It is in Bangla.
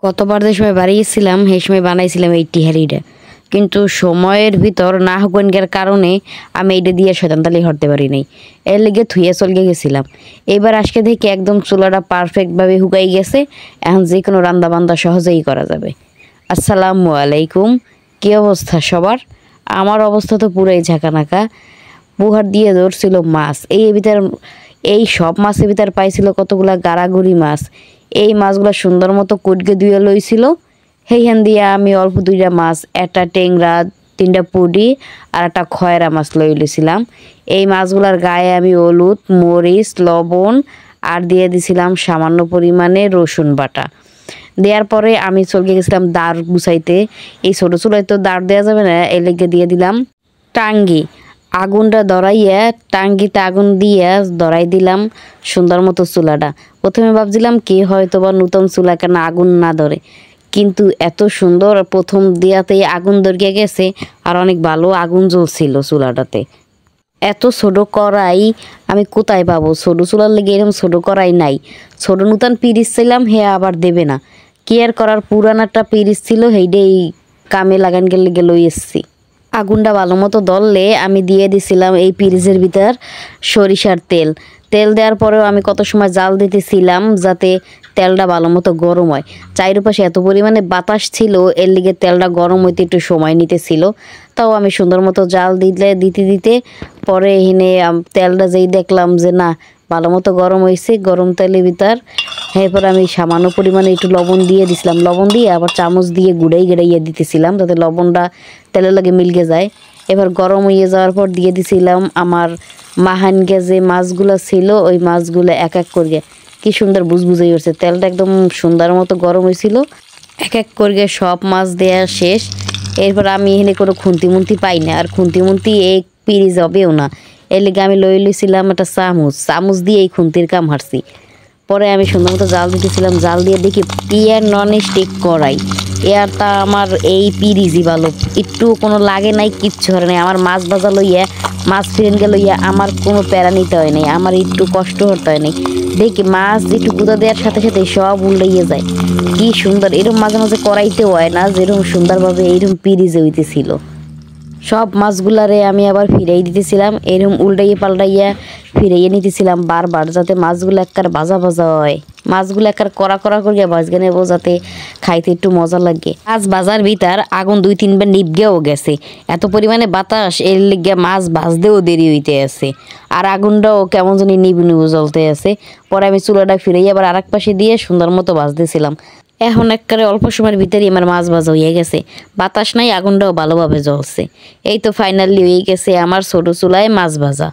কতবার যে সময় বাড়িয়েছিলাম সেই সময় বানাইছিলাম এই টিহারিটা, কিন্তু সময়ের ভিতর না হকনগের কারণে আমি এইটা দিয়ে শয়তানতালি হরতে পারি নাই। এর লেগে থুয়ে চলকে গেছিলাম। এবার আজকে থেকে একদম চুলাটা পারফেক্টভাবে হুকাই গেছে। এখন যে কোনো রান্না বান্না সহজেই করা যাবে। আসসালামু আলাইকুম, কী অবস্থা সবার? আমার অবস্থা তো পুরাই ঝাঁকানাকা। বুহার দিয়ে ধরছিল মাছ, এই সব মাছের ভিতর পাইছিল কতগুলা গাড়াগুড়ি মাছ। এই মাছগুলো সুন্দর মতো কুটকে ধুয়ে লইছিল। সেইখান দিয়ে আমি অল্প দুইটা মাছ, একটা টেংরা, তিনটা পুডি আর একটা খয়রা মাছ লই লইছিলাম। এই মাছগুলার গায়ে আমি হলুদ, মরিচ, লবণ আর দিয়ে দিছিলাম সামান্য পরিমাণে রসুন বাটা। দেওয়ার পরে আমি চলকে গেছিলাম দাঁড় গুছাইতে। এই ছোটো চুলায় তো দাঁড় দেওয়া যাবে না, এর লেগে দিয়ে দিলাম টাঙ্গি। আগুনটা ধরাইয়া টাঙ্গিতে আগুন দিয়ে ধরাই দিলাম সুন্দর মতো চুলাটা। প্রথমে ভাবছিলাম কি হয়তো বা নতুন চুলা কেন আগুন না ধরে, কিন্তু এত সুন্দর প্রথম দিয়াতেই আগুন ধরিয়ে গেছে আর অনেক ভালো আগুন জ্বলছিল চুলাটাতে। এত ছোট কড়াই আমি কোথায় পাবো? ছোটো চুলার লেগে এরকম ছোটো কড়াই নাই। ছোটো নূতন পিরিচ ছিলাম, হে আবার দেবে না। কেয়ার করার পুরানাটা পিরিচ ছিল, সেইটাই কামে লাগান গেলে লই এসছি। আগুনটা ভালো মতো ধরলে আমি দিয়ে দিছিলাম এই পিরিচের ভিতর সরিষার তেল। তেল দেওয়ার পরেও আমি কত সময় জাল দিতেছিলাম যাতে তেলটা ভালো মতো গরম হয়। চারিপাশে এত পরিমাণে বাতাস ছিল, এর লিগে তেলটা গরম হইতে একটু সময় নিতেছিল। তাও আমি সুন্দর মতো জাল দিতে পরে এখানে তেলটা যেই দেখলাম যে না ভালো মতো গরম হয়েছে, গরম তেলের ভিতর এরপর আমি সামান্য পরিমাণে একটু লবণ দিয়ে দিছিলাম। লবণ দিয়ে আবার চামচ দিয়ে গুড়াইয়া দিতেছিলাম যাতে লবণটা তেলের লাগে মিলকে যায়। এবার গরম হয়ে যাওয়ার পর দিয়ে দিছিলাম আমার মাহানগে যে মাছগুলো ছিল, ওই মাছগুলো এক এক করে কি সুন্দর বুঝবুঝে উঠছে। তেলটা একদম সুন্দর মতো গরম হয়েছিল। এক এক করে সব মাছ দেওয়া শেষ। এরপর আমি এখানে কোনো খুন্তি পাই না, আর খুন্তি এই পিরিচ হবেও না। এর লেগে আমি লইছিলাম একটা চামচ দিয়ে এই খুন্তির কাম হারছি। পরে আমি সুন্দর মতো জাল দিতেছিলাম, জাল দিয়ে দেখি পিয়ার নন স্টিক কড়াই। এয়ারটা আমার এই পিরিচই ভালো, একটু কোনো লাগে নাই, কিচ্ছু হয় নাই। আমার মাছ ভাজা লইয়া, মাছ ফ্রেন্ডকে লইয়া আমার কোনো প্যারা নিতে হয় নাই, আমার একটু কষ্ট করতে হয় নাই। দেখি মাছ একটু গুঁদা দেওয়ার সাথে সাথে সব উল্টাইয়ে যায়। কি সুন্দর! এরকম মাঝে মাঝে কড়াইতে হয় না যেরকম সুন্দরভাবে এইরকম পিরিচে হইতেছিল। সব মাছগুলারে আমি আবার ফিরাই দিতেছিলাম, এরকম উল্টাইয়ে পাল্টাইয়া ফিরাইয়ে নিতেছিলাম বারবার, যাতে মাছগুলো একবার ভাজা ভাজা হয়। মাছগুলো একবার কড়া করিয়া ভাজগে নেব যাতে খাইতে একটু মজা লাগে। মাছ ভাজার ভিতর আগুন 2-3 বার নিভগেও গেছে, এত পরিমাণে বাতাস, এর লিগে মাছ ভাজতেও দেরি হইতে আছে আর আগুনটাও কেমন জানি নিবু জ্বলতে আছে। পরে আমি চুলাটা ফিরাইয়া আবার আরেক পাশে দিয়ে সুন্দর মতো ভাজতেছিলাম। এখন একবারে অল্প সময়ের ভিতরেই আমার মাছ ভাজা হয়ে গেছে, বাতাস নাই, আগুনটাও ভালোভাবে জ্বলছে। এই তো ফাইনালি হয়ে গেছে আমার ছোটো চুলায় মাছ ভাজা।